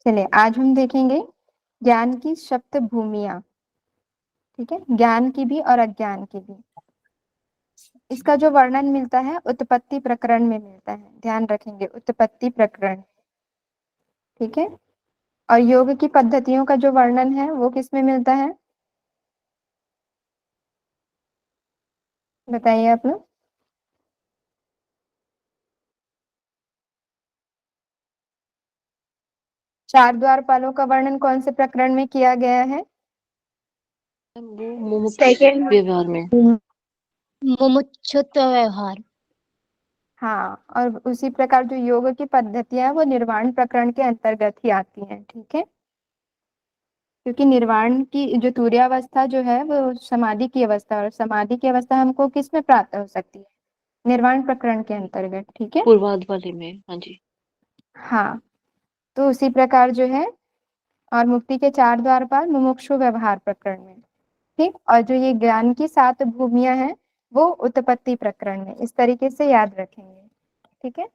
चलिए आज हम देखेंगे ज्ञान की सप्त भूमियां। ठीक है, ज्ञान की भी और अज्ञान की भी। इसका जो वर्णन मिलता है उत्पत्ति प्रकरण में मिलता है, ध्यान रखेंगे, उत्पत्ति प्रकरण। ठीक है, और योग की पद्धतियों का जो वर्णन है वो किस में मिलता है, बताइए आप लोग। चार द्वारपालों का वर्णन कौन से प्रकरण में किया गया है? वो मुमुक्षु सेकेंड व्यवहार में। मुमुक्षुत्व व्यवहार। हाँ, और उसी प्रकार जो योग की पद्धतियां हैं वो निर्वाण प्रकरण के अंतर्गत ही आती हैं। ठीक है, क्योंकि निर्वाण की जो तुर्यावस्था जो है वो समाधि की अवस्था, और समाधि की अवस्था हमको किस में प्राप्त हो सकती है? निर्वाण प्रकरण के अंतर्गत। ठीक है, पूर्वाध वाले में, हाँ जी। हाँ, तो उसी प्रकार जो है, और मुक्ति के चार द्वारपाल मुमुक्षु व्यवहार प्रकरण में। ठीक, और जो ये ज्ञान की सात भूमियां हैं वो उत्पत्ति प्रकरण में। इस तरीके से याद रखेंगे। ठीक है,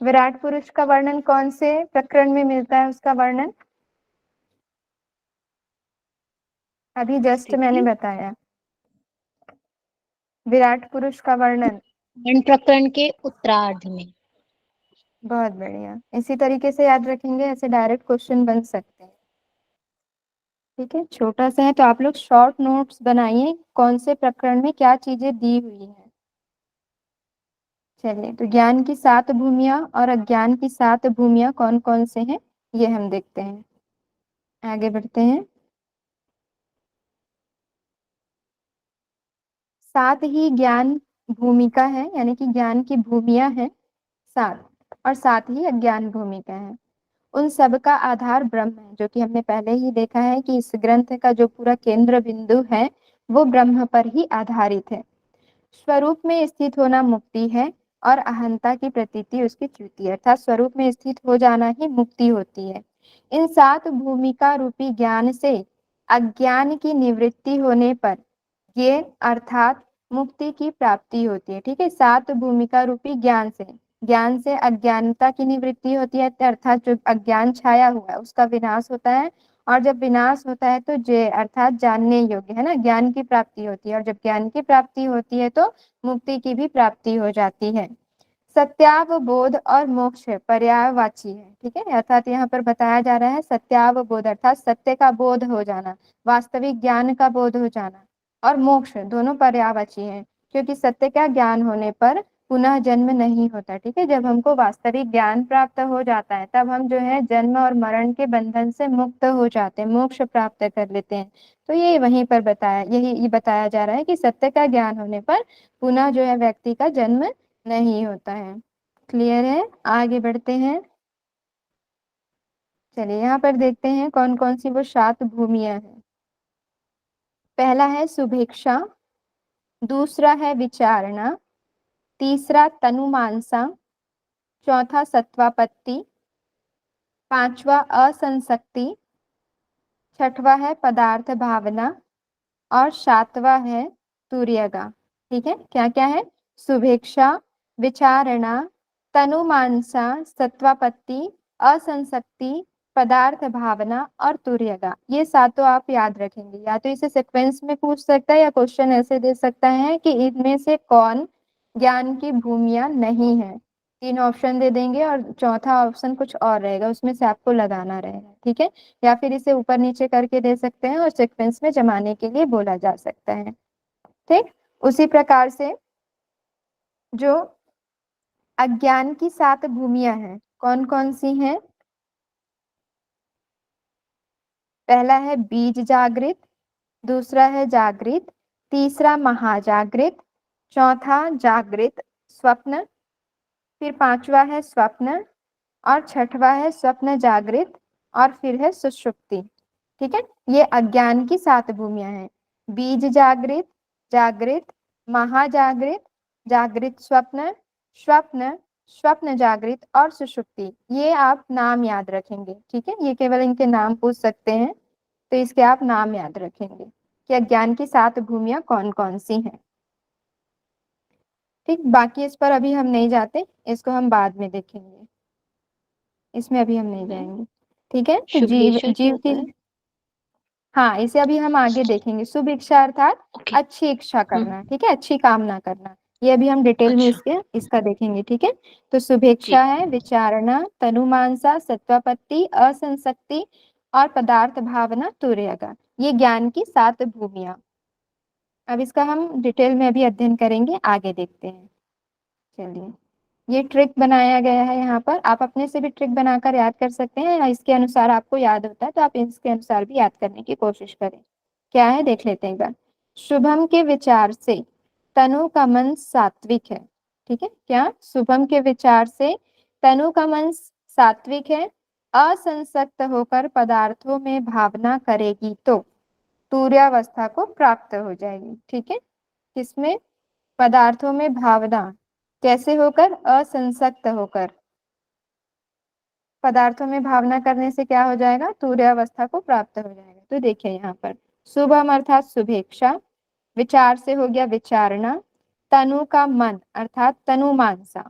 विराट पुरुष का वर्णन कौन से प्रकरण में मिलता है? उसका वर्णन अभी जस्ट मैंने बताया, विराट पुरुष का वर्णन। प्रकरण के उत्तरार्ध में। बहुत बढ़िया, इसी तरीके से याद रखेंगे, ऐसे डायरेक्ट क्वेश्चन बन सकते हैं। ठीक है, छोटा सा है तो आप लोग शॉर्ट नोट्स बनाइए, कौन से प्रकरण में क्या चीजें दी हुई हैं। चलिए, तो ज्ञान की सात भूमियां और अज्ञान की सात भूमियां कौन कौन से हैं ये हम देखते हैं। आगे बढ़ते हैं। सात ही ज्ञान भूमिका है, यानी कि ज्ञान की भूमियां हैं सात, और सात ही अज्ञान भूमिका है। उन सब का आधार ब्रह्म है, जो कि हमने पहले ही देखा है कि इस ग्रंथ का जो पूरा केंद्र बिंदु है वो ब्रह्म पर ही आधारित है। स्वरूप में स्थित होना मुक्ति है, और अहंता की प्रतीति उसकी च्युति है, अर्थात स्वरूप में स्थित हो जाना ही मुक्ति होती है। इन सात भूमिका रूपी ज्ञान से अज्ञान की निवृत्ति होने पर ये अर्थात मुक्ति की प्राप्ति होती है। ठीक है, सात भूमिका रूपी ज्ञान से, ज्ञान से अज्ञानता की निवृत्ति होती है, अर्थात जो अज्ञान छाया हुआ है उसका विनाश होता है, और जब विनाश होता है तो जे अर्थात जानने योग्य है ना, ज्ञान की प्राप्ति होती है, और जब ज्ञान की प्राप्ति होती है तो मुक्ति की भी प्राप्ति हो जाती है। सत्यावबोध और मोक्ष पर्यायवाची है। ठीक है, अर्थात यहाँ पर बताया जा रहा है सत्यावबोध अर्थात सत्य का बोध हो जाना, वास्तविक ज्ञान का बोध हो जाना, और मोक्ष दोनों पर्यायवाची हैं, क्योंकि सत्य का ज्ञान होने पर पुनः जन्म नहीं होता। ठीक है, जब हमको वास्तविक ज्ञान प्राप्त हो जाता है तब हम जो है जन्म और मरण के बंधन से मुक्त हो जाते हैं, मोक्ष प्राप्त कर लेते हैं। तो ये वहीं पर बताया, यही बताया जा रहा है कि सत्य का ज्ञान होने पर पुनः जो है व्यक्ति का जन्म नहीं होता है। क्लियर है, आगे बढ़ते हैं। चलिए यहाँ पर देखते हैं कौन कौन सी वो सात भूमियां हैं। पहला है सुभिक्षा, दूसरा है विचारणा, तीसरा तनुमानसा, चौथा सत्वापत्ति, पांचवा असंसक्ति, छठवा है पदार्थ भावना, और सातवां है तुर्यगा। ठीक है, क्या क्या है? सुभिक्षा, विचारणा, तनुमानसा, सत्वापत्ति, असंसक्ति, पदार्थ भावना और तुर्यगा। ये सातों आप याद रखेंगे, या तो इसे सीक्वेंस में पूछ सकता है या क्वेश्चन ऐसे दे सकता है कि इनमें से कौन ज्ञान की भूमियां नहीं है। तीन ऑप्शन दे देंगे और चौथा ऑप्शन कुछ और रहेगा, उसमें से आपको लगाना रहेगा। ठीक है, या फिर इसे ऊपर नीचे करके दे सकते हैं और सीक्वेंस में जमाने के लिए बोला जा सकता है। ठीक, उसी प्रकार से जो अज्ञान की सात भूमियां हैं कौन कौन सी हैं? पहला है बीज जागृत, दूसरा है जागृत, तीसरा महाजागृत, चौथा जागृत स्वप्न, फिर पांचवा है स्वप्न, और छठवा है स्वप्न जागृत, और फिर है सुषुप्ति। ठीक है, ये अज्ञान की सात भूमियां हैं। बीज जागृत, जागृत, महाजागृत, जागृत स्वप्न, स्वप्न, स्वप्न जागृत और सुषुप्ति। ये आप नाम याद रखेंगे। ठीक है, ये केवल इनके नाम पूछ सकते हैं, तो इसके आप नाम याद रखेंगे कि अज्ञान की सात भूमियां कौन कौन सी हैं। ठीक, बाकी इस पर अभी हम नहीं जाते, इसको हम बाद में देखेंगे। इसमें अभी हम नहीं मैम, जाएंगे। ठीक है, तो शुभ जीव इच्छा क्या जीव होता की, है? हाँ इसे अभी हम आगे देखेंगे। शुभ इच्छा अर्थात ओके। अच्छी इच्छा करना, ठीक है, अच्छी कामना करना। ये अभी हम डिटेल में अच्छा। इसका देखेंगे। ठीक है, तो शुभेच्छा ठीक है। है विचारणा, तनुमानसा, सत्वापत्ति, असंसक्ति और पदार्थ भावना, तुर्यगा। ये ज्ञान की 7 भूमियां। अब इसका हम डिटेल में अभी अध्ययन करेंगे, आगे देखते हैं। चलिए, ये ट्रिक बनाया गया है यहाँ पर। आप अपने से भी ट्रिक बनाकर याद कर सकते हैं, या इसके अनुसार आपको याद होता है तो आप इसके अनुसार भी याद करने की कोशिश करें। क्या है देख लेते हैं एक बार। शुभम के विचार से तनु का मन सात्विक है। ठीक है, क्या शुभम के विचार से तनु का मन सात्विक है, असंसक्त होकर पदार्थों में भावना करेगी तो तुर्यावस्था को प्राप्त हो जाएगी। ठीक है, किसमें? पदार्थों में भावना कैसे होकर? असंसक्त होकर। पदार्थों में भावना करने से क्या हो जाएगा? तुर्यावस्था को प्राप्त हो जाएगा। तो देखिए यहाँ पर शुभम अर्थात शुभेच्छा, विचार से हो गया विचारणा, तनु का मन अर्थात तनुमानसा,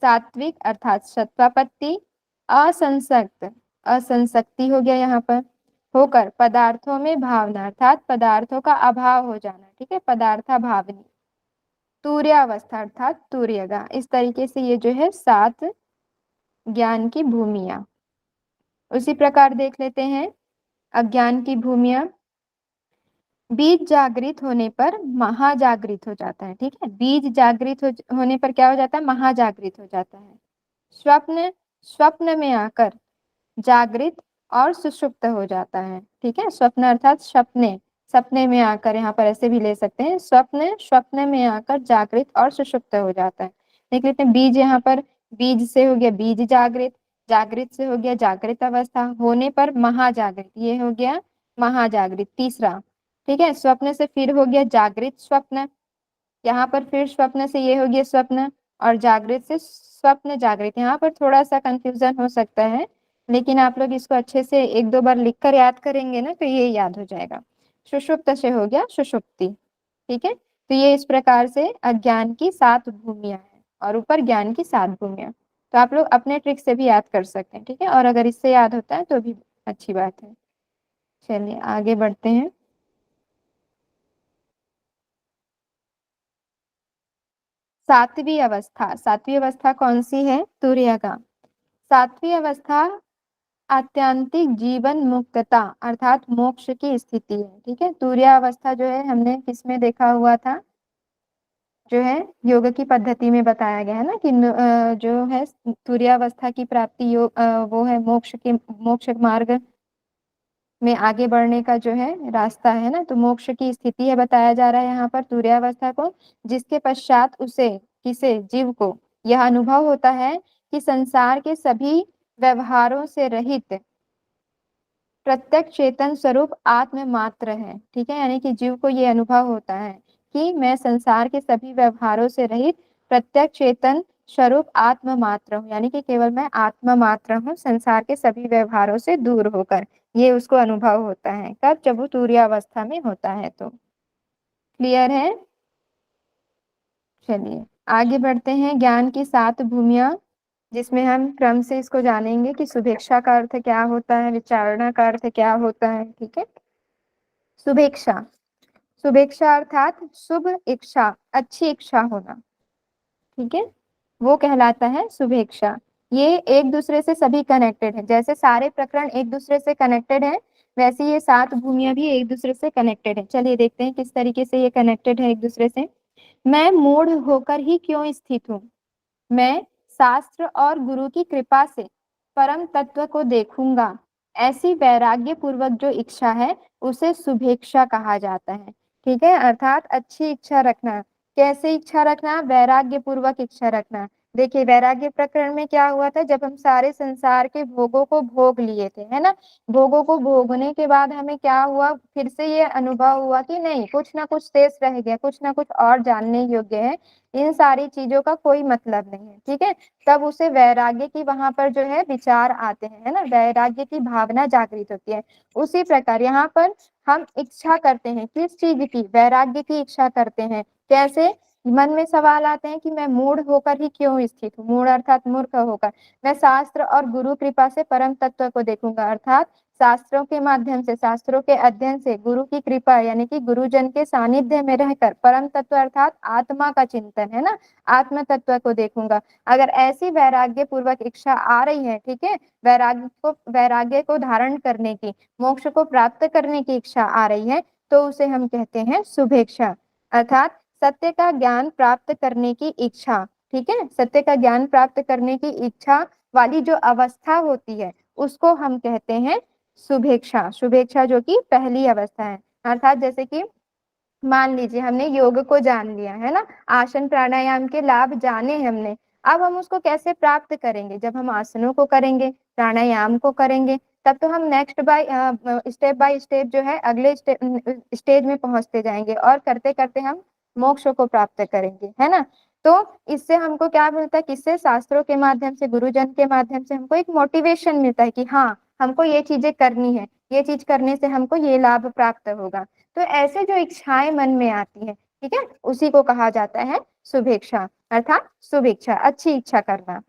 सात्विक अर्थात सत्वापत्ति, असंसक्त असंसक्ति हो गया यहाँ पर, होकर पदार्थों में भावना अर्थात पदार्थों का अभाव हो जाना। ठीक है, पदार्था भावनी, तुर्यावस्था अर्थात तुर्यगा। इस तरीके से ये जो है 7 ज्ञान की भूमियां। उसी प्रकार देख लेते हैं अज्ञान की भूमियां। बीज जागृत होने पर महाजागृत हो जाता है। ठीक है, बीज जागृत होने पर क्या हो जाता है? महाजागृत हो जाता है। स्वप्न, स्वप्न में आकर जागृत और सुषुप्त हो जाता है। ठीक है, स्वप्न अर्थात सपने, सपने में आकर, यहाँ पर ऐसे भी ले सकते हैं, स्वप्न, स्वप्न में आकर जागृत और सुषुप्त हो जाता है। देख लेते हैं बीज, यहाँ पर बीज से हो गया बीज जागृत, जागृत से हो गया जागृत अवस्था, होने पर महाजागृत, ये हो गया महाजागृत तीसरा। ठीक है, स्वप्न से फिर हो गया जागृत स्वप्न, यहाँ पर फिर स्वप्न से ये हो गया स्वप्न, और जागृत से स्वप्न जागृत। यहाँ पर थोड़ा सा कंफ्यूजन हो सकता है, लेकिन आप लोग इसको अच्छे से 1-2 बार लिखकर याद करेंगे ना तो ये याद हो जाएगा। सुषुप्त से हो गया सुषुप्ति। ठीक है, तो ये इस प्रकार से अज्ञान की 7 भूमियां हैं, और ऊपर ज्ञान की 7 भूमियां। तो आप लोग अपने ट्रिक से भी याद कर सकते हैं। ठीक है, और अगर इससे याद होता है तो भी अच्छी बात है। चलिए आगे बढ़ते हैं। सातवीं अवस्था, सातवीं अवस्था कौन सी है? तुर्यगा। सातवीं अवस्था आत्यंतिक जीवन मुक्तता अर्थात मोक्ष की स्थिति है। ठीक है, तुर्यावस्था जो है हमने किसमें देखा हुआ था? जो है योग की पद्धति में बताया गया है ना कि जो है तुर्यावस्था की प्राप्ति योग वो है मोक्ष मार्ग में आगे बढ़ने का जो है रास्ता है ना, तो मोक्ष की स्थिति है बताया जा रहा है यहाँ पर तुर्यावस्था को, जिसके पश्चात उसे, किसे? जीव को यह अनुभव होता है कि संसार के सभी व्यवहारों से रहित प्रत्यक्ष चेतन स्वरूप आत्म मात्र है। ठीक है, यानी कि जीव को ये अनुभव होता है कि मैं संसार के सभी व्यवहारों से रहित प्रत्यक्ष चेतन स्वरूप आत्म मात्र हूँ, यानी कि केवल मैं आत्म मात्र हूँ संसार के सभी व्यवहारों से दूर होकर। ये उसको अनुभव होता है कब? जब वो तुर्यावस्था में होता है। तो क्लियर है? चलिए आगे बढ़ते हैं। ज्ञान की 7 भूमियां, जिसमें हम क्रम से इसको जानेंगे कि शुभेच्छा का अर्थ क्या होता है, विचारणा का अर्थ क्या होता है। ठीक है, शुभेच्छा, शुभेच्छा अर्थात शुभ इच्छा, अच्छी इच्छा होना। ठीक है, वो कहलाता है शुभेच्छा। ये एक दूसरे से सभी कनेक्टेड है, जैसे सारे प्रकरण एक दूसरे से कनेक्टेड है, वैसे ये 7 भूमियां भी एक दूसरे से कनेक्टेड है। चलिए देखते हैं किस तरीके से ये कनेक्टेड है एक दूसरे से। मैं मूढ़ होकर ही क्यों स्थित हूँ? मैं शास्त्र और गुरु की कृपा से परम तत्व को देखूंगा, ऐसी वैराग्य पूर्वक जो इच्छा है उसे शुभेच्छा कहा जाता है। ठीक है, अर्थात अच्छी इच्छा रखना। कैसे इच्छा रखना? वैराग्य पूर्वक इच्छा रखना। देखिए वैराग्य प्रकरण में क्या हुआ था, जब हम सारे संसार के भोगों को भोग लिए थे, है ना, भोगों को भोगने के बाद हमें क्या हुआ? फिर से ये अनुभव हुआ कि नहीं, कुछ ना कुछ शेष रह गया, कुछ ना कुछ और जानने योग्य है, इन सारी चीजों का कोई मतलब नहीं है। ठीक है, तब उसे वैराग्य की वहां पर जो है विचार आते हैं, है ना, वैराग्य की भावना जागृत होती है। उसी प्रकार यहाँ पर हम इच्छा करते हैं किस चीज की? वैराग्य की इच्छा करते हैं। कैसे? मन में सवाल आते हैं कि मैं मूढ़ होकर ही क्यों स्थित हूँ, मूढ़ अर्थात मूर्ख होकर। मैं शास्त्र और गुरु कृपा से परम तत्व को देखूंगा, अर्थात शास्त्रों के माध्यम से, शास्त्रों के अध्ययन से, गुरु की कृपा यानी कि गुरुजन के सानिध्य में रहकर परम तत्व अर्थात आत्मा का चिंतन है ना, आत्म तत्व को देखूंगा। अगर ऐसी वैराग्य पूर्वक इच्छा आ रही है, ठीक है, वैराग्य को धारण करने की, मोक्ष को प्राप्त करने की इच्छा आ रही है, तो उसे हम कहते हैं शुभेच्छा, अर्थात सत्य का ज्ञान प्राप्त करने की इच्छा। ठीक है, सत्य का ज्ञान प्राप्त करने की इच्छा वाली जो अवस्था होती है उसको हम कहते हैं शुभेच्छा। शुभेच्छा जो कि पहली अवस्था है, अर्थात जैसे कि मान लीजिए हमने योग को जान लिया है ना, आसन प्राणायाम के लाभ जाने हमने, अब हम उसको कैसे प्राप्त करेंगे? जब हम आसनों को करेंगे, प्राणायाम को करेंगे, तब तो हम नेक्स्ट स्टेप बाय स्टेप जो है अगले स्टेज में पहुंचते जाएंगे और करते करते हम मोक्ष को प्राप्त करेंगे, है ना। तो इससे हमको क्या मिलता है? किससे? शास्त्रों के माध्यम से, गुरुजन के माध्यम से हमको एक मोटिवेशन मिलता है कि हाँ हमको ये चीजें करनी है, ये चीज करने से हमको ये लाभ प्राप्त होगा। तो ऐसे जो इच्छाएं मन में आती है, ठीक है, उसी को कहा जाता है शुभेच्छा, अर्थात शुभेच्छा, अच्छी इच्छा करना।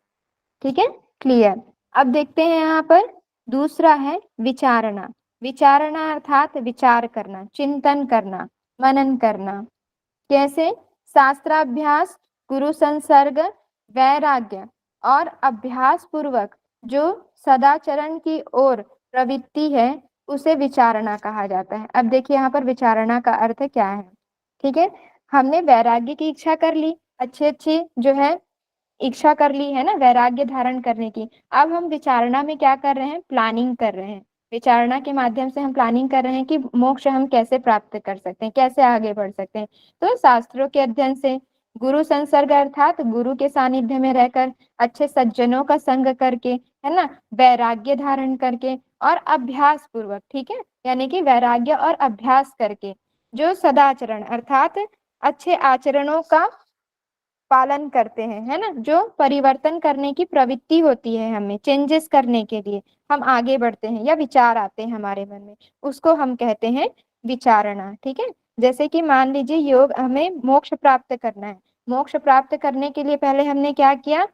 ठीक है, क्लियर। अब देखते हैं यहाँ पर दूसरा है विचारणा। विचारणा अर्थात विचार करना, चिंतन करना, मनन करना। कैसे? शास्त्राभ्यास, गुरु संसर्ग, वैराग्य और अभ्यास पूर्वक जो सदाचरण की ओर प्रवृत्ति है उसे विचारणा कहा जाता है। अब देखिए यहाँ पर विचारणा का अर्थ क्या है। ठीक है, हमने वैराग्य की इच्छा कर ली, अच्छी अच्छी जो है इच्छा कर ली है ना वैराग्य धारण करने की। अब हम विचारणा में क्या कर रहे हैं? प्लानिंग कर रहे हैं। विचारणा के माध्यम से हम प्लानिंग कर रहे हैं कि मोक्ष हम कैसे प्राप्त कर सकते हैं, कैसे आगे बढ़ सकते हैं। तो शास्त्रों के अध्ययन से, गुरु संसर्ग अर्थात गुरु के सानिध्य में रहकर, अच्छे सज्जनों का संग करके, है ना, वैराग्य धारण करके और अभ्यास पूर्वक, ठीक है, यानी कि वैराग्य और अभ्यास करके, जो सदाचरण अर्थात अच्छे आचरणों का पालन करते हैं, है ना, जो परिवर्तन करने की प्रवृत्ति होती है हमें, चेंजेस करने के लिए हम आगे बढ़ते हैं या विचार आते हैं हमारे मन में, उसको हम कहते हैं विचारणा। ठीक है, जैसे कि मान लीजिए योग, हमें मोक्ष प्राप्त करना है, मोक्ष प्राप्त करने के लिए पहले हमने क्या किया?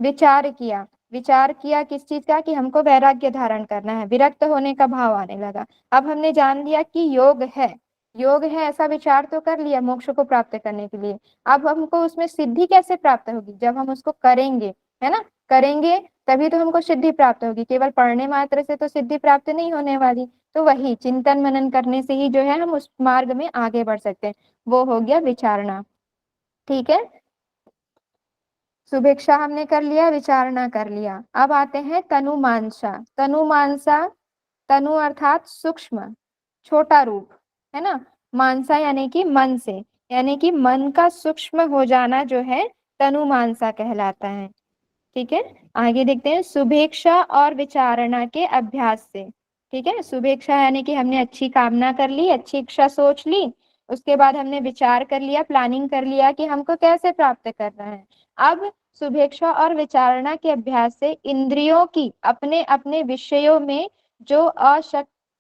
विचार किया। विचार किया किस चीज का? कि हमको वैराग्य धारण करना है, विरक्त होने का भाव आने लगा। अब हमने जान लिया कि योग है, योग है ऐसा विचार तो कर लिया मोक्ष को प्राप्त करने के लिए। अब हमको उसमें सिद्धि कैसे प्राप्त होगी? जब हम उसको करेंगे, है ना, करेंगे तभी तो हमको सिद्धि प्राप्त होगी, केवल पढ़ने मात्र से तो सिद्धि प्राप्त नहीं होने वाली। तो वही चिंतन मनन करने से ही जो है हम उस मार्ग में आगे बढ़ सकते हैं, वो हो गया विचारणा। ठीक है, शुभेच्छा हमने कर लिया, विचारणा कर लिया। अब आते हैं तनुमानसा। तनुमानसा, तनु अर्थात सूक्ष्म, छोटा रूप, है ना, मानसा यानी कि मन से, यानी कि मन का सूक्ष्म हो जाना जो है तनुमानसा कहलाता है। ठीक है, आगे देखते हैं शुभेच्छा और विचारणा के अभ्यास से। ठीक है, शुभेच्छा यानी कि हमने अच्छी कामना कर ली, अच्छी इच्छा सोच ली, उसके बाद हमने विचार कर लिया, प्लानिंग कर लिया कि हमको कैसे प्राप्त करना है। अब शुभेच्छा और विचारणा के अभ्यास से इंद्रियों की अपने अपने विषयों में जो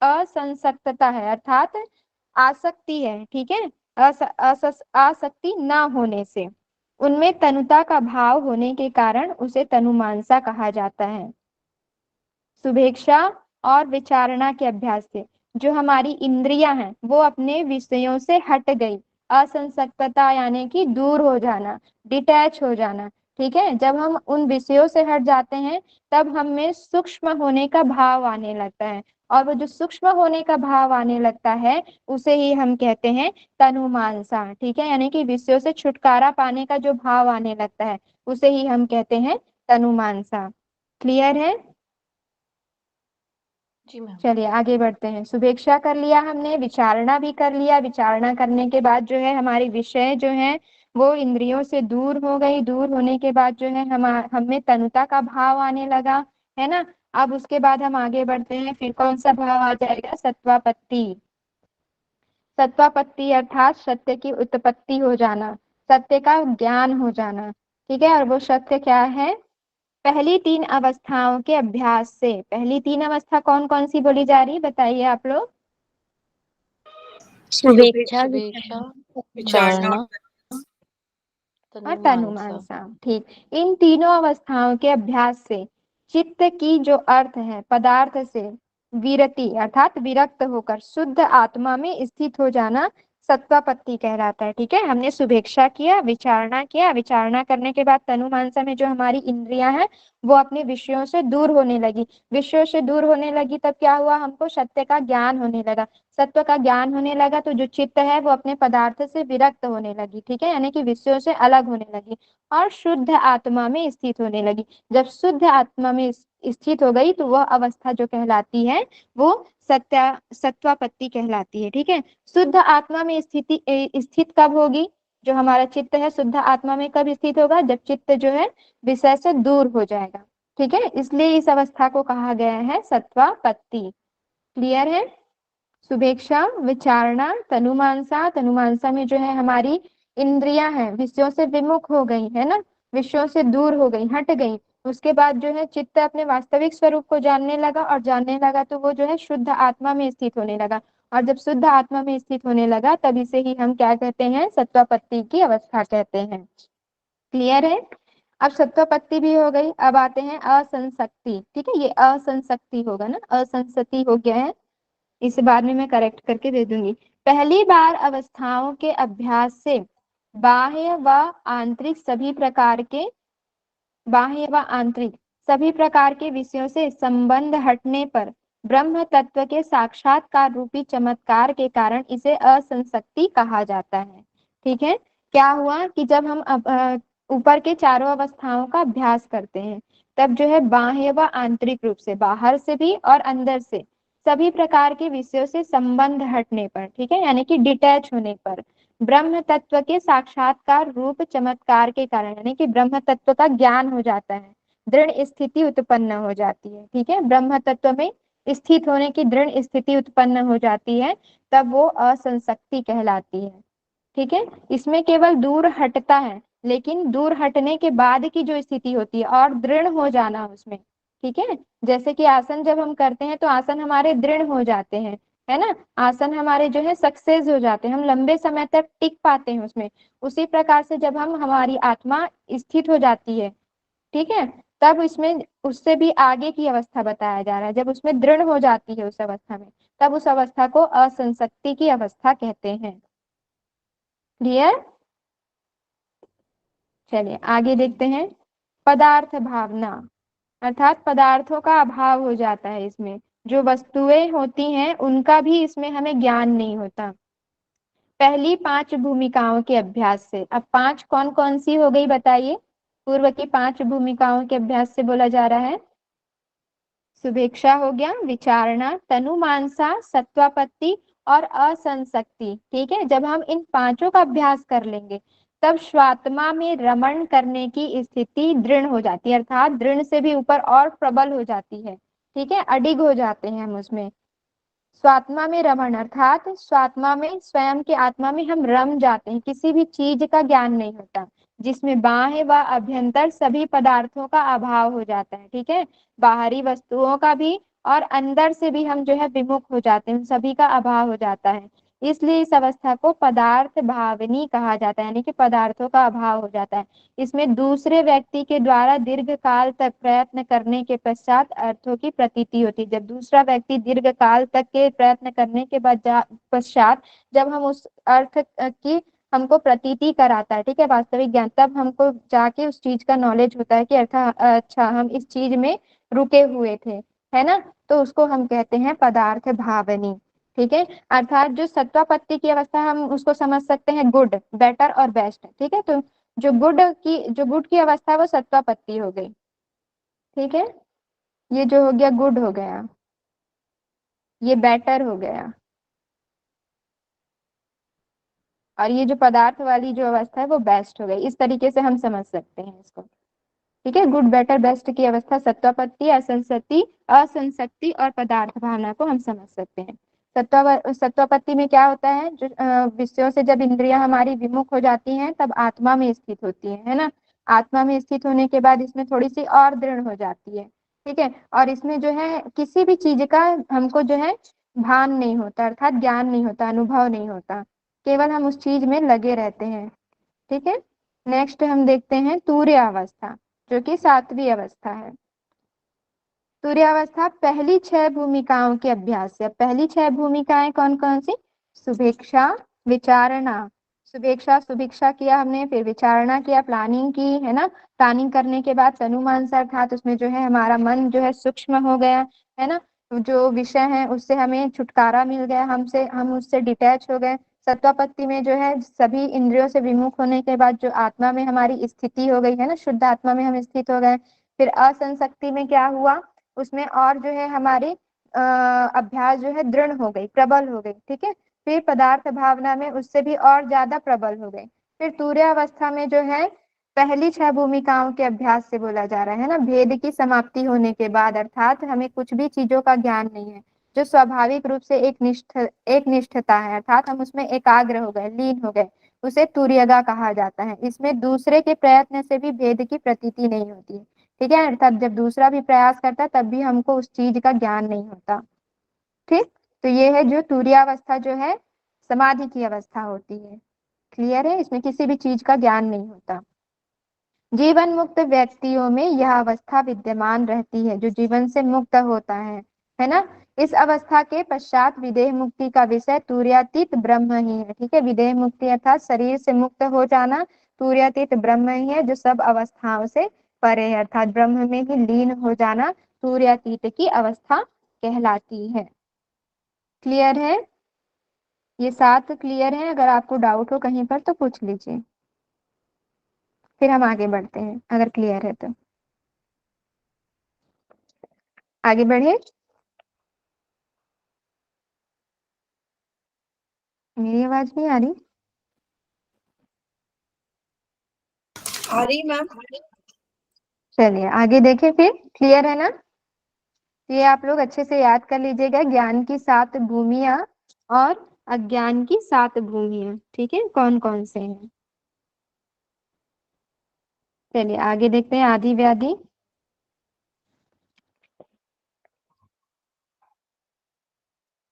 असंसक्तता है अर्थात आसक्ति है, ठीक है, आसक्ति ना होने से, उनमें तनुता का भाव होने के कारण उसे तनुमानसा कहा जाता है। शुभेच्छा और विचारणा के अभ्यास से जो हमारी इंद्रियां हैं वो अपने विषयों से हट गई, असंसक्तता यानी कि दूर हो जाना, डिटैच हो जाना। ठीक है, जब हम उन विषयों से हट जाते हैं तब हमें सूक्ष्म होने का भाव आने लगता है, और वो जो सूक्ष्म होने का भाव आने लगता है उसे ही हम कहते हैं तनुमानसा। ठीक है, यानी कि विषयों से छुटकारा पाने का जो भाव आने लगता है उसे ही हम कहते हैं तनुमानसा। क्लियर है? जी मैम। चलिए आगे बढ़ते हैं। शुभेच्छा कर लिया हमने, विचारणा भी कर लिया, विचारणा करने के बाद जो है हमारी विषय जो है वो इंद्रियों से दूर हो गई, दूर होने के बाद जो है हमें तनुता का भाव आने लगा, है ना। अब उसके बाद हम आगे बढ़ते हैं, फिर कौन सा भाव आ जाएगा? सत्वापत्ति। सत्वापत्ति अर्थात सत्य की उत्पत्ति हो जाना, सत्य का ज्ञान हो जाना। ठीक है, और वो सत्य क्या है? पहली तीन अवस्थाओं के अभ्यास से। पहली तीन अवस्था कौन कौन सी बोली जा रही बताइए आप लोग? शुभेच्छा, शुभेच्छा, विचारणा, विचारणा, और तनुमानसा। तनुमानसा। ठीक, इन तीनों अवस्थाओं के अभ्यास से चित्त की जो अर्थ है पदार्थ से विरति अर्थात विरक्त होकर शुद्ध आत्मा में स्थित हो जाना सत्वापत्ति कहलाता है। ठीक है, हमने सुभेक्षा किया, विचारणा किया, विचारणा करने के बाद तनुमानसा में जो हमारी इंद्रियां हैं वो अपने विषयों से दूर होने लगी। विषयों से दूर होने लगी तब क्या हुआ, हमको सत्य का ज्ञान होने लगा। सत्व का ज्ञान होने लगा तो जो चित्त है वो अपने पदार्थ से विरक्त होने लगी। ठीक है, यानी कि विषयों से अलग होने लगी और शुद्ध आत्मा में स्थित होने लगी। जब शुद्ध आत्मा में स्थित हो गई तो वह अवस्था जो कहलाती है वो सत्वापत्ति कहलाती है। ठीक है, शुद्ध आत्मा में स्थित कब होगी, जो हमारा चित्त है शुद्ध आत्मा में कब स्थित होगा, जब चित्त जो है विषय से दूर हो जाएगा। ठीक है, इसलिए इस अवस्था को कहा गया है सत्वापत्ति। क्लियर है। सुभेक्षा, विचारणा, तनुमानसा। तनुमानसा में जो है हमारी इंद्रियां हैं विषयों से विमुख हो गई है ना, विषयों से दूर हो गई, हट गई। उसके बाद जो है चित्त अपने वास्तविक स्वरूप को जानने लगा और जानने लगा तो वो जो है शुद्ध आत्मा में स्थित होने लगा। और जब शुद्ध आत्मा में स्थित होने लगा तभी से ही हम क्या कहते हैं, सत्वापत्ति की अवस्था कहते हैं। क्लियर है। अब सत्वापत्ति भी हो गई, अब आते हैं असंसक्ति। ठीक है, ये असंसक्ति होगा ना, असंसति हो गया है, इसे बाद में मैं करेक्ट करके दे दूंगी। पहली बार अवस्थाओं के अभ्यास से बाह्य व आंतरिक सभी प्रकार के बाह्य व आंतरिक सभी प्रकार के विषयों से संबंध हटने पर ब्रह्म तत्व के साक्षात्कार रूपी चमत्कार के कारण इसे असंसक्ति कहा जाता है। ठीक है, क्या हुआ कि जब हम ऊपर के चारों अवस्थाओं का अभ्यास करते हैं तब जो है बाह्य व आंतरिक रूप से, बाहर से भी और अंदर से सभी प्रकार के विषयों से संबंध हटने पर, ठीक है, यानी कि डिटैच होने पर ब्रह्म तत्व के साक्षात्कार रूप चमत्कार के कारण, यानी कि ब्रह्म तत्व का ज्ञान हो जाता है, दृढ़ स्थिति उत्पन्न हो जाती है। ठीक है, ब्रह्म तत्व में स्थित होने की दृढ़ स्थिति उत्पन्न हो जाती है, तब वो असंसक्ति कहलाती है। ठीक है, इसमें केवल दूर हटता है, लेकिन दूर हटने के बाद की जो स्थिति होती है और दृढ़ हो जाना उसमें। ठीक है, जैसे कि आसन जब हम करते हैं तो आसन हमारे दृढ़ हो जाते हैं, है ना, आसन हमारे जो है सक्सेस हो जाते हैं, हम लंबे समय तक टिक पाते हैं उसमें। उसी प्रकार से जब हम हमारी आत्मा स्थित हो जाती है, ठीक है, तब इसमें उससे भी आगे की अवस्था बताया जा रहा है, जब उसमें दृढ़ हो जाती है उस अवस्था में, तब उस अवस्था को असंसक्ति की अवस्था कहते हैं। क्लियर। चलिए आगे देखते हैं। पदार्थ भावना, अर्थात पदार्थों का अभाव हो जाता है इसमें, जो वस्तुएं होती हैं उनका भी इसमें हमें ज्ञान नहीं होता। पहली 5 भूमिकाओं के अभ्यास से, अब 5 कौन कौन सी हो गई बताइए, पूर्व की 5 भूमिकाओं के अभ्यास से बोला जा रहा है। सुभेक्षा हो गया, विचारणा, तनुमानसा, सत्वापत्ति और असंसक्ति। ठीक है, जब हम इन पांचों का अभ्यास कर लेंगे तब स्वात्मा में रमण करने की स्थिति दृढ़ हो जाती है, अर्थात दृढ़ से भी ऊपर और प्रबल हो जाती है। ठीक है, अडिग हो जाते हैं हम उसमें। स्वात्मा में रमण अर्थात स्वात्मा में, स्वयं के आत्मा में हम रम जाते हैं, किसी भी चीज का ज्ञान नहीं होता, जिसमें बाह्य व अभ्यंतर सभी पदार्थों का अभाव हो जाता है। ठीक है, बाहरी वस्तुओं का भी और अंदर से भी हम जो है विमुख हो जाते हैं, उन सभी का अभाव हो जाता है। इसलिए इस अवस्था को पदार्थ भावनी कहा जाता है, यानी कि पदार्थों का अभाव हो जाता है। इसमें दूसरे व्यक्ति के द्वारा दीर्घ काल तक प्रयत्न करने के पश्चात अर्थों की प्रतीति होती है। जब दूसरा व्यक्ति दीर्घ काल तक के प्रयत्न करने के पश्चात जब हम उस अर्थ की हमको प्रतीति कराता है, ठीक है, वास्तविक ज्ञान, तब हमको जाके उस चीज का नॉलेज होता है कि अच्छा हम इस चीज में रुके हुए थे, है ना, तो उसको हम कहते हैं पदार्थ भावनी। ठीक है, अर्थात जो सत्वापत्ति की अवस्था हम उसको समझ सकते हैं गुड, बेटर और बेस्ट। ठीक है, तो जो गुड की अवस्था है वो सत्वापत्ति हो गई। ठीक है, ये जो हो गया गुड हो गया, ये बेटर हो गया, और ये जो पदार्थ वाली जो अवस्था है वो बेस्ट हो गई। इस तरीके से हम समझ सकते हैं इसको। ठीक है, गुड बेटर बेस्ट की अवस्था सत्वापत्ति, असंसति, असंसक्ति और पदार्थ भावना को हम समझ सकते हैं। सत्वापत्ति में क्या होता है, जो विषयों से जब इंद्रियां हमारी विमुख हो जाती हैं तब आत्मा में स्थित होती है ना, आत्मा में स्थित होने के बाद इसमें थोड़ी सी और दृढ़ हो जाती है। ठीक है, और इसमें जो है किसी भी चीज का हमको जो है भान नहीं होता, अर्थात ज्ञान नहीं होता, अनुभव नहीं होता, केवल हम उस चीज में लगे रहते हैं। ठीक है, नेक्स्ट हम देखते हैं तूर्यावस्था, जो कि 7वीं अवस्था है। तूर्यावस्था पहली 6 भूमिकाओं के अभ्यास से। पहली 6 भूमिकाएं कौन कौन सी? सुभिक्षा, विचारणा। सुभिक्षा सुभिक्षा किया हमने, फिर विचारणा किया, प्लानिंग की, है ना। प्लानिंग करने के बाद तनुमान सर था, तो उसमें जो है हमारा मन जो है सूक्ष्म हो गया, है ना। जो विषय है उससे हमें छुटकारा मिल गया, हम उससे डिटैच हो गए। सत्वापत्ति में जो है सभी इंद्रियों से विमुख होने के बाद जो आत्मा में हमारी स्थिति हो गई है ना, शुद्ध आत्मा में हम स्थित हो गए। फिर असंशक्ति में क्या हुआ, उसमें और जो है हमारी अभ्यास जो है दृढ़ हो गई, प्रबल हो गई, ठीक है। फिर पदार्थ भावना में उससे भी और ज्यादा प्रबल हो गई। फिर तूर्यावस्था में जो है पहली 6 भूमिकाओं के अभ्यास से बोला जा रहा है ना, भेद की समाप्ति होने के बाद, अर्थात हमें कुछ भी चीजों का ज्ञान नहीं है, जो स्वाभाविक रूप से एक निष्ठता है, अर्थात हम उसमें एकाग्र हो गए, लीन हो गए, उसे तुर्यगा कहा जाता है। इसमें दूसरे के प्रयत्न से भी भेद की प्रतीति नहीं होती है, ठीक है। अर्थात जब दूसरा भी प्रयास करता है तब भी हमको उस चीज का ज्ञान नहीं होता, ठीक। तो ये है जो तुर्यावस्था जो है समाधि की अवस्था होती है। क्लियर है, इसमें किसी भी चीज का ज्ञान नहीं होता। जीवन मुक्त व्यक्तियों में यह अवस्था विद्यमान रहती है, जो जीवन से मुक्त होता है ना। इस अवस्था के पश्चात विदेह मुक्ति का विषय तुर्यातीत ब्रह्म ही है, ठीक है। विदेह मुक्ति अर्थात शरीर से मुक्त हो जाना, तुर्यातीत ब्रह्म ही है, जो सब अवस्थाओं से परे है, अर्थात ब्रह्म में ही लीन हो जाना तुर्यातीत की अवस्था कहलाती है। क्लियर है, ये 7 क्लियर है? अगर आपको डाउट हो कहीं पर तो पूछ लीजिए, फिर हम आगे बढ़ते हैं अगर क्लियर है तो। आगे बढ़े। मेरी आवाज नहीं आ रही? आ रही मैम। चलिए आगे देखें फिर। क्लियर है ना? ये आप लोग अच्छे से याद कर लीजिएगा, ज्ञान की 7 भूमियां और अज्ञान की 7 भूमियां, ठीक है, कौन कौन से हैं। चलिए आगे देखते हैं आदि व्याधि।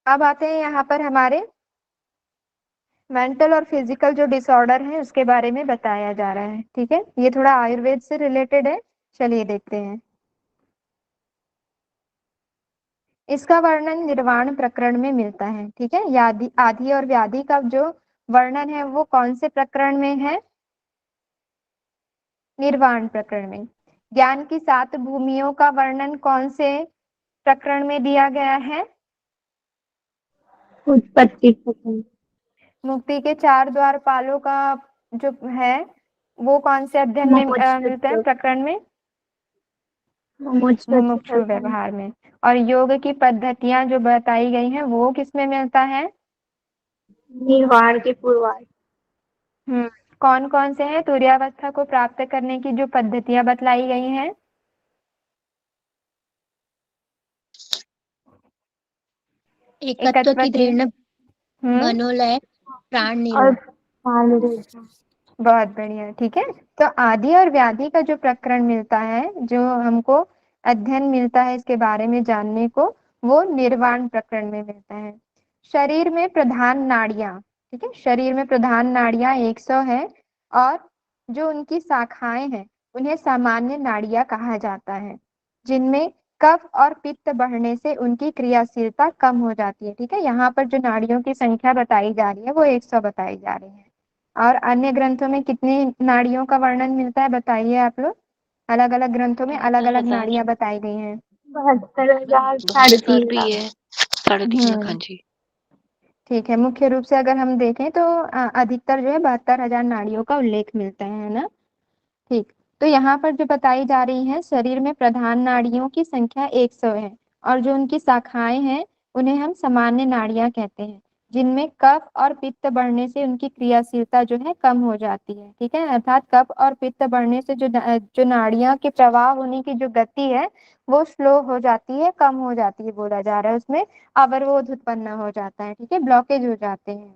अब आते हैं यहाँ पर हमारे मेंटल और फिजिकल जो डिसऑर्डर है उसके बारे में बताया जा रहा है, ठीक है। ये थोड़ा आयुर्वेद से रिलेटेड है, चलिए देखते हैं। इसका वर्णन निर्वाण प्रकरण में मिलता है, ठीक है। यादि आदि और व्याधि का जो वर्णन है वो कौन से प्रकरण में है? निर्वाण प्रकरण में। ज्ञान की 7 भूमियों का वर्णन कौन से प्रकरण में दिया गया है? उत्पत्ति प्रकरण। मुक्ति के 4 द्वारपालों का जो है वो कौन से अध्ययन में मिलता है, प्रकरण में? मुमुक्षु व्यवहार में। और योग की पद्धतियां जो बताई गई हैं वो किस में मिलता है? निर्वाण के पूर्वार्ध। कौन कौन से हैं? तुर्यावस्था को प्राप्त करने की जो पद्धतियां बतलाई गई हैं? एकत्व की दृढ़ हम्म मनोलय प्राण और निर्वाण। बहुत बढ़िया, ठीक है। तो आदि और व्याधि का जो प्रकरण मिलता है, जो हमको अध्ययन मिलता है इसके बारे में जानने को, वो निर्वाण प्रकरण में मिलता है। शरीर में प्रधान नाड़ियां, ठीक है, शरीर में प्रधान नाड़ियां 100 है, और जो उनकी शाखाएं हैं उन्हें सामान्य नाड़ियां कहा जाता है, जिनमें कफ और पित्त बढ़ने से उनकी क्रियाशीलता कम हो जाती है, ठीक है। यहाँ पर जो नाड़ियों की संख्या बताई जा रही है वो 100 बताई जा रही है। और अन्य ग्रंथों में कितनी नाड़ियों का वर्णन मिलता है बताइए आप लोग? अलग अलग ग्रंथों में अलग अलग 72,000। नाड़ियां बताई गई हैं। 72,000 72 भी है, 3.5 लाख। हाँ जी। ठीक है, मुख्य रूप से अगर हम देखें तो अधिकतर जो है 72,000 नाड़ियों का उल्लेख मिलता है ना। ठीक। तो यहाँ पर जो बताई जा रही है, शरीर में प्रधान नाड़ियों की संख्या 100 है, और जो उनकी शाखाएं हैं उन्हें हम सामान्य नाड़ियां कहते हैं, जिनमें कफ और पित्त बढ़ने से उनकी क्रियाशीलता जो है कम हो जाती है, ठीक है। अर्थात कफ और पित्त बढ़ने से जो नाड़ियां के प्रवाह होने की जो गति है वो स्लो हो जाती है, कम हो जाती है, बोला जा रहा है, उसमें अवरोध उत्पन्न हो जाता है, ठीक है, ब्लॉकेज हो जाते हैं।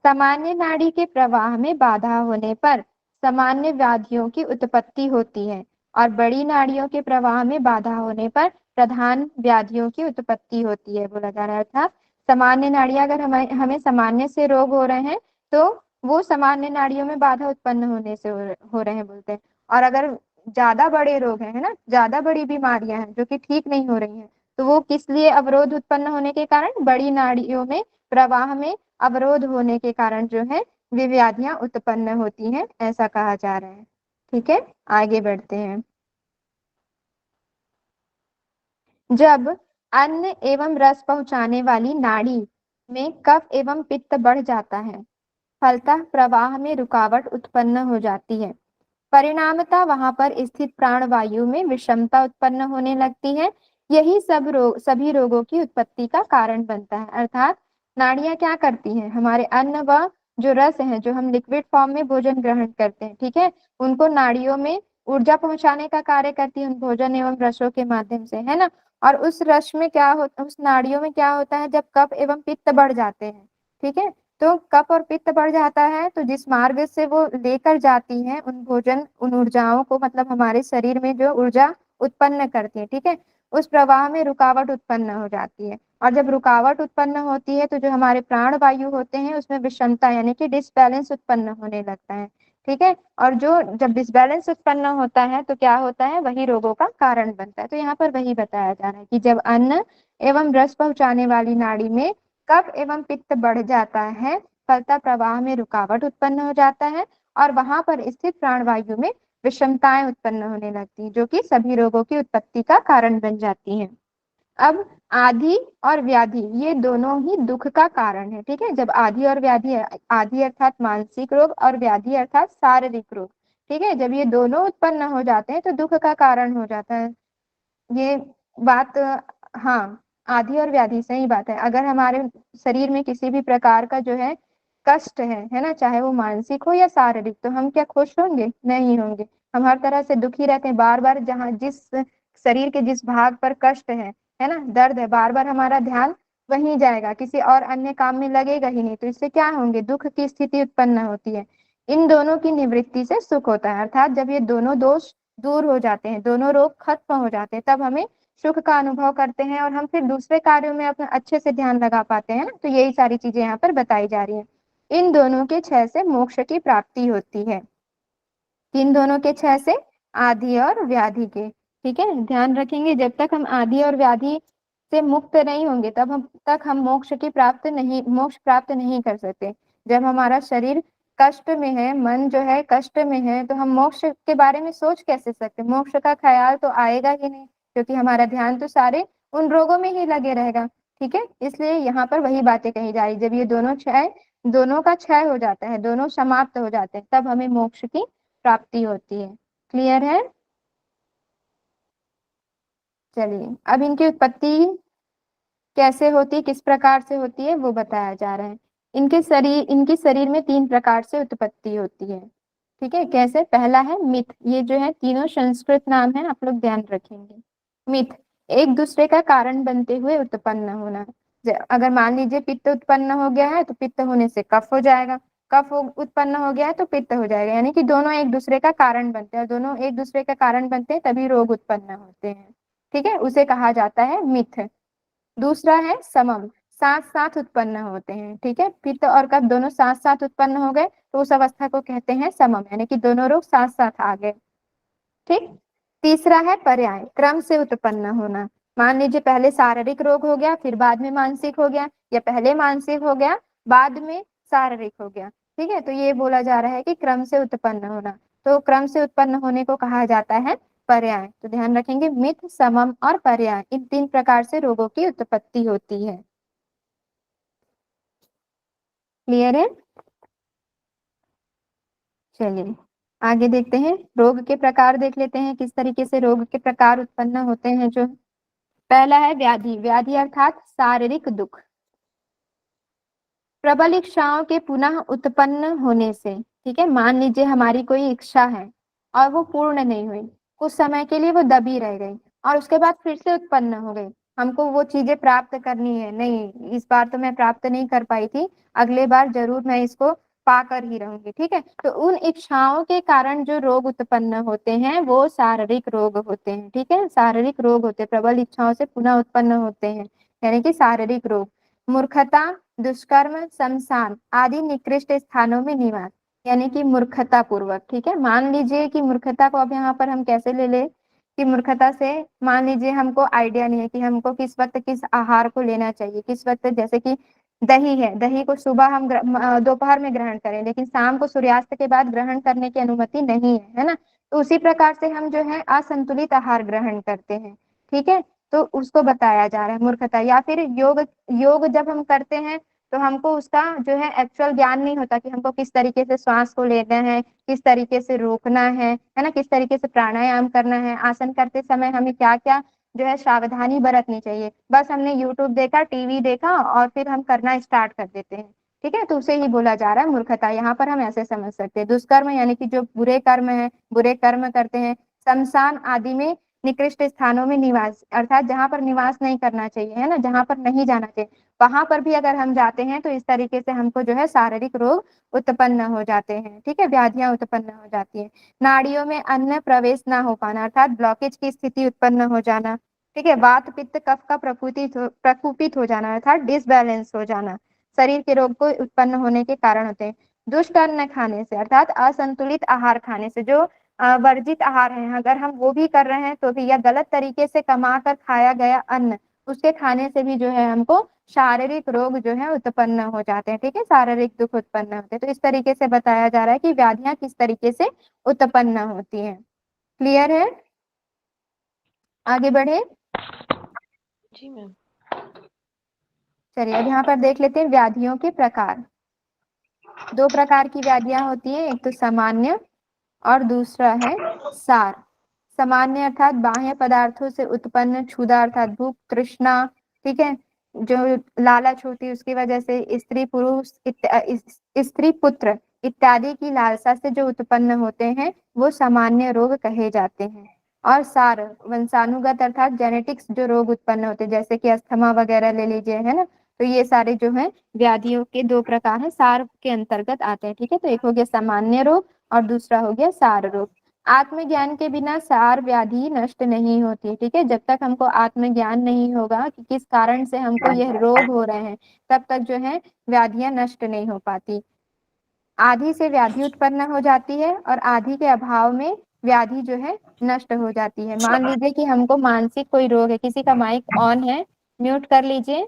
सामान्य नाड़ी के प्रवाह में बाधा होने पर सामान्य व्याधियों की उत्पत्ति होती है, और बड़ी नाड़ियों के प्रवाह में बाधा होने पर प्रधान व्याधियों की उत्पत्ति होती है, बोला जा रहा था। सामान्य नाड़ियां, अगर हमें सामान्य से रोग हो रहे हैं तो वो सामान्य नाड़ियों में बाधा उत्पन्न होने से हो रहे हैं बोलते हैं। और अगर ज्यादा बड़े रोग हैं, है ना, ज्यादा बड़ी बीमारियां हैं जो कि ठीक नहीं हो रही हैं, तो वो किस लिए अवरोध उत्पन्न होने के कारण, बड़ी नाड़ियों में प्रवाह में अवरोध होने के कारण जो है वे व्याधियां उत्पन्न होती हैं, ऐसा कहा जा रहा है। ठीक है, आगे बढ़ते हैं। जब अन्न एवं रस पहुंचाने वाली नाड़ी में कफ एवं पित्त बढ़ जाता है, फलतः प्रवाह में रुकावट उत्पन्न हो जाती है। परिणामतः वहां पर स्थित प्राणवायु में विषमता उत्पन्न होने लगती है। यही सभी रोगों की उत्पत्ति का कारण बनता है। अर्थात नाड़ियां क्या करती हैं, हमारे अन्न व जो रस है, जो हम लिक्विड फॉर्म में भोजन ग्रहण करते हैं, ठीक है, उनको नाड़ियों में ऊर्जा पहुंचाने का कार्य करती है उन भोजन एवं रसों के माध्यम से, है ना। और उस रस में क्या होता, उस नाड़ियों में क्या होता है, जब कफ एवं पित्त बढ़ जाते हैं, ठीक है, तो कफ और पित्त बढ़ जाता है, तो जिस मार्ग से वो लेकर जाती हैं उन भोजन, उन ऊर्जाओं को, मतलब हमारे शरीर में जो ऊर्जा उत्पन्न करती है, ठीक है, उस प्रवाह में रुकावट उत्पन्न हो जाती है। और जब रुकावट उत्पन्न होती है तो जो हमारे प्राण वायु होते हैं उसमें विषमता यानी कि डिसबैलेंस उत्पन्न होने लगता है। ठीक है, और जो जब डिसबैलेंस उत्पन्न होता है तो क्या होता है, वही रोगों का कारण बनता है। तो यहाँ पर वही बताया जा रहा है कि जब अन्न एवं रस पहुंचाने वाली नाड़ी में कफ एवं पित्त बढ़ जाता है, फलतः प्रवाह में रुकावट उत्पन्न हो जाता है और वहां पर स्थित प्राणवायु में विषमताएं उत्पन्न होने लगती हैं, जो कि सभी रोगों की उत्पत्ति का कारण बन जाती हैं। अब आदि और व्याधि ये दोनों ही दुख का कारण है। ठीक है, जब आदि और व्याधि, आदि अर्थात मानसिक रोग और व्याधि अर्थात शारीरिक रोग, ठीक है, जब ये दोनों उत्पन्न हो जाते हैं तो दुख का कारण हो जाता है। ये बात, हाँ, आदि और व्याधि सही बात है। अगर हमारे शरीर में किसी भी प्रकार का जो है कष्ट है ना, चाहे वो मानसिक हो या शारीरिक, तो हम क्या खुश होंगे? नहीं होंगे। हम हर तरह से दुखी रहते हैं। बार बार जहाँ जिस शरीर के जिस भाग पर कष्ट है ना, दर्द है, बार बार हमारा ध्यान वहीं जाएगा, किसी और अन्य काम में लगेगा ही नहीं। तो इससे क्या होंगे, दुख की स्थिति उत्पन्न होती है। इन दोनों की निवृत्ति से सुख होता है। अर्थात जब ये दोनों दोष दूर हो जाते हैं, दोनों रोग खत्म हो जाते हैं, तब हमें सुख का अनुभव करते हैं और हम फिर दूसरे कार्यों में अपना अच्छे से ध्यान लगा पाते हैं। तो यही सारी चीजें यहाँ पर बताई जा रही है। इन दोनों के क्षय से मोक्ष की प्राप्ति होती है। किन दोनों के क्षय से? आदि और व्याधि के। ठीक है, ध्यान रखेंगे, जब तक हम आदि और व्याधि से मुक्त नहीं होंगे तब हम मोक्ष प्राप्त नहीं कर सकते। जब हमारा शरीर कष्ट में है, मन जो है कष्ट में है, तो हम मोक्ष के बारे में सोच कैसे सकते? मोक्ष का ख्याल तो आएगा ही नहीं, क्योंकि हमारा ध्यान तो सारे उन रोगों में ही लगे रहेगा। ठीक है, इसलिए यहाँ पर वही बातें कही जा रही, जब ये दोनों का क्षय हो जाता है, दोनों समाप्त हो जाते हैं, तब हमें मोक्ष की प्राप्ति होती है। क्लियर है? चलिए, अब इनकी उत्पत्ति कैसे होती है, किस प्रकार से होती है, वो बताया जा रहा है। इनके शरीर में 3 प्रकार से उत्पत्ति होती है। ठीक है, कैसे? पहला है मिथ। ये जो है तीनों संस्कृत नाम है, आप लोग ध्यान रखेंगे। मिथ, एक दूसरे का कारण बनते हुए उत्पन्न होना। अगर मान लीजिए पित्त उत्पन्न हो गया है तो पित्त होने से कफ हो जाएगा, उत्पन्न हो गया है तो पित्त हो जाएगा, यानी कि दोनों एक दूसरे का कारण बनते हैं, और दोनों एक दूसरे का कारण बनते हैं तभी रोग उत्पन्न होते हैं। ठीक है, उसे कहा जाता है मिथ। दूसरा है समम, साथ साथ उत्पन्न होते हैं। ठीक है, पित्त और कफ दोनों साथ साथ उत्पन्न हो गए तो उस अवस्था को कहते हैं समम, यानी कि दोनों रोग साथ साथ आ गए। ठीक। तीसरा है पर्याय, क्रम से उत्पन्न होना। मान लीजिए पहले शारीरिक रोग हो गया, फिर बाद में मानसिक हो गया, या पहले मानसिक हो गया बाद में शारीरिक हो गया। ठीक है, तो ये बोला जा रहा है कि क्रम से उत्पन्न होना। तो क्रम से उत्पन्न होने को कहा जाता है पर्याय। तो ध्यान रखेंगे, मिथ, समम और पर्याय, इन 3 प्रकार से रोगों की उत्पत्ति होती है। क्लियर है? चलिए आगे देखते हैं, रोग के प्रकार देख लेते हैं, किस तरीके से रोग के प्रकार उत्पन्न होते हैं। जो पहला है व्याधि। व्याधि अर्थात शारीरिक दुख। प्रबल इच्छाओं के पुनः उत्पन्न होने से। ठीक है, मान लीजिए हमारी कोई इच्छा है और वो पूर्ण नहीं हुई, कुछ समय के लिए वो दबी रह गई और उसके बाद फिर से उत्पन्न हो गई। हमको वो चीजें प्राप्त करनी है, नहीं इस बार तो मैं प्राप्त नहीं कर पाई थी, अगले बार जरूर मैं इसको पाकर ही रहूंगी। ठीक है, तो उन इच्छाओं के कारण जो रोग उत्पन्न होते हैं वो शारीरिक रोग होते हैं। ठीक है, शारीरिक रोग होते हैं, प्रबल इच्छाओं से पुनः उत्पन्न होते हैं, यानी कि शारीरिक रोग। मूर्खता, दुष्कर्म, शमशान आदि निकृष्ट स्थानों में निवास, यानी कि मूर्खता पूर्वक। ठीक है, मान लीजिए कि मूर्खता को अब यहाँ पर हम कैसे ले ले कि मूर्खता से मान लीजिए हमको आइडिया नहीं है कि हमको किस वक्त किस आहार को लेना चाहिए, किस वक्त, जैसे कि दही है, दही को सुबह हम दोपहर में ग्रहण करें, लेकिन शाम को सूर्यास्त के बाद ग्रहण करने की अनुमति नहीं है ना। तो उसी प्रकार से हम जो है असंतुलित आहार ग्रहण करते हैं। ठीक है, तो उसको बताया जा रहा है मूर्खता। या फिर योग, योग जब हम करते हैं तो हमको उसका जो है एक्चुअल ज्ञान नहीं होता कि हमको किस तरीके से श्वास को लेना है, किस तरीके से रोकना है ना, किस तरीके से प्राणायाम करना है, आसन करते समय हमें क्या क्या जो है सावधानी बरतनी चाहिए। बस हमने यूट्यूब देखा, टीवी देखा और फिर हम करना स्टार्ट कर देते हैं। ठीक है, तो उसे ही बोला जा रहा है मूर्खता। यहाँ पर हम ऐसे समझ सकते हैं। दुष्कर्म यानी कि जो बुरे कर्म है, बुरे कर्म करते हैं। शमशान आदि में निकृष्ट स्थानों में निवास, अर्थात जहाँ पर निवास नहीं करना चाहिए, है ना, जहाँ पर नहीं जाना चाहिए, वहां पर भी अगर हम जाते हैं तो इस तरीके से हमको जो है शारीरिक रोग उत्पन्न हो जाते हैं। ठीक है, व्याधियां उत्पन्न हो जाती है। नाड़ियों में अन्न प्रवेश ना हो पाना, अर्थात ब्लॉकेज की स्थिति उत्पन्न हो जाना। ठीक है, वात पित्त कफ का प्रकुपित हो जाना, अर्थात डिसबैलेंस हो जाना, शरीर के रोग को उत्पन्न होने के कारण होते हैं। दुष्ट अन्न खाने से, अर्थात असंतुलित आहार खाने से, जो वर्जित आहार है अगर हम वो भी कर रहे हैं तो भी, या गलत तरीके से कमा कर खाया गया अन्न उसके खाने से भी जो है हमको शारीरिक रोग जो है उत्पन्न हो जाते हैं। ठीक है, शारीरिक दुख उत्पन्न होते हैं। तो इस तरीके से बताया जा रहा है कि व्याधियां किस तरीके से उत्पन्न होती हैं। क्लियर है? आगे बढ़े। जी मैम। चलिए अब यहाँ पर देख लेते हैं व्याधियों के प्रकार। दो प्रकार की व्याधियां होती हैं, एक तो सामान्य और दूसरा है सार। सामान्य अर्थात बाह्य पदार्थों से उत्पन्न क्षुधा, अर्थात भूख तृष्णा, ठीक है, जो लालच होती है उसकी वजह से, स्त्री पुरुष स्त्री पुत्र इत्यादि की लालसा से जो उत्पन्न होते हैं वो सामान्य रोग कहे जाते हैं। और सार वंशानुगत अर्थात जेनेटिक्स जो रोग उत्पन्न होते हैं, जैसे कि अस्थमा वगैरह ले लीजिए, है ना। तो ये सारे जो है व्याधियों के दो प्रकार हैं, सार के अंतर्गत आते हैं। ठीक है, तो एक हो गया सामान्य रोग और दूसरा हो गया सार रोग। आत्मज्ञान के बिना सार व्याधि नष्ट नहीं होती। ठीक है, जब तक हमको आत्मज्ञान नहीं होगा कि किस कारण से हमको यह रोग हो रहे हैं, तब तक जो है व्याधियां नष्ट नहीं हो पाती। आदि से व्याधि उत्पन्न हो जाती है और आदि के अभाव में व्याधि जो है नष्ट हो जाती है। मान लीजिए कि हमको मानसिक कोई रोग है, किसी का माइक ऑन है, म्यूट कर लीजिए।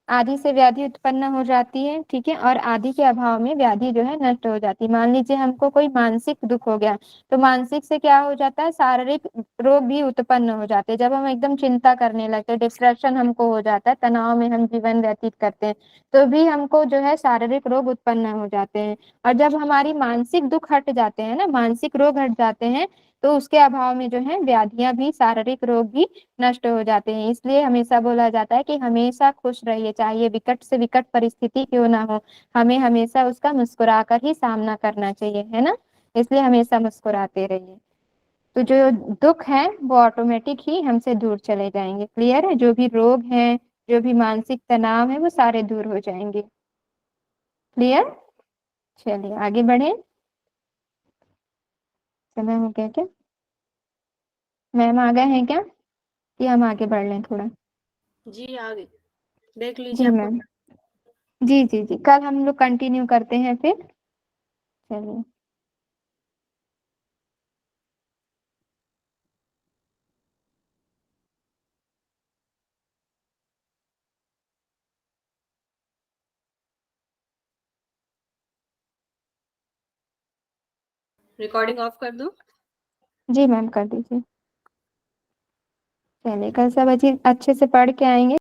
आदि से व्याधि उत्पन्न हो जाती है, ठीक है, और आदि के अभाव में व्याधि जो है नष्ट हो जाती है। मान लीजिए हमको कोई मानसिक दुख हो गया, तो मानसिक से क्या हो जाता है, शारीरिक रोग भी उत्पन्न हो जाते हैं। जब हम एकदम चिंता करने लगते हैं, डिप्रेशन हमको हो जाता है, तनाव में हम जीवन व्यतीत करते हैं, तो भी हमको जो है शारीरिक रोग उत्पन्न हो जाते हैं। और जब हमारी मानसिक दुख हट जाते हैं ना, मानसिक रोग हट जाते हैं, तो उसके अभाव में जो है व्याधियां भी, शारीरिक रोग भी नष्ट हो जाते हैं। इसलिए हमेशा बोला जाता है कि हमेशा खुश रहिए, चाहे विकट से विकट परिस्थिति क्यों ना हो, हमें हमेशा उसका मुस्कुराकर ही सामना करना चाहिए, है ना। इसलिए हमेशा मुस्कुराते रहिए, तो जो दुख है वो ऑटोमेटिक ही हमसे दूर चले जाएंगे। क्लियर है? जो भी रोग है, जो भी मानसिक तनाव है, वो सारे दूर हो जाएंगे। क्लियर? चलिए आगे बढ़े। समय हो गया क्या? मैम आ गए हैं क्या, कि हम आगे बढ़ लें थोड़ा? जी आगे देख लीजिए जी आपको। मैम, जी जी जी, कल हम लोग कंटिन्यू करते हैं फिर। चलिए। रिकॉर्डिंग ऑफ कर दूं? जी मैम कर दीजिए। चलिए, कल सब अच्छे से पढ़ के आएंगे।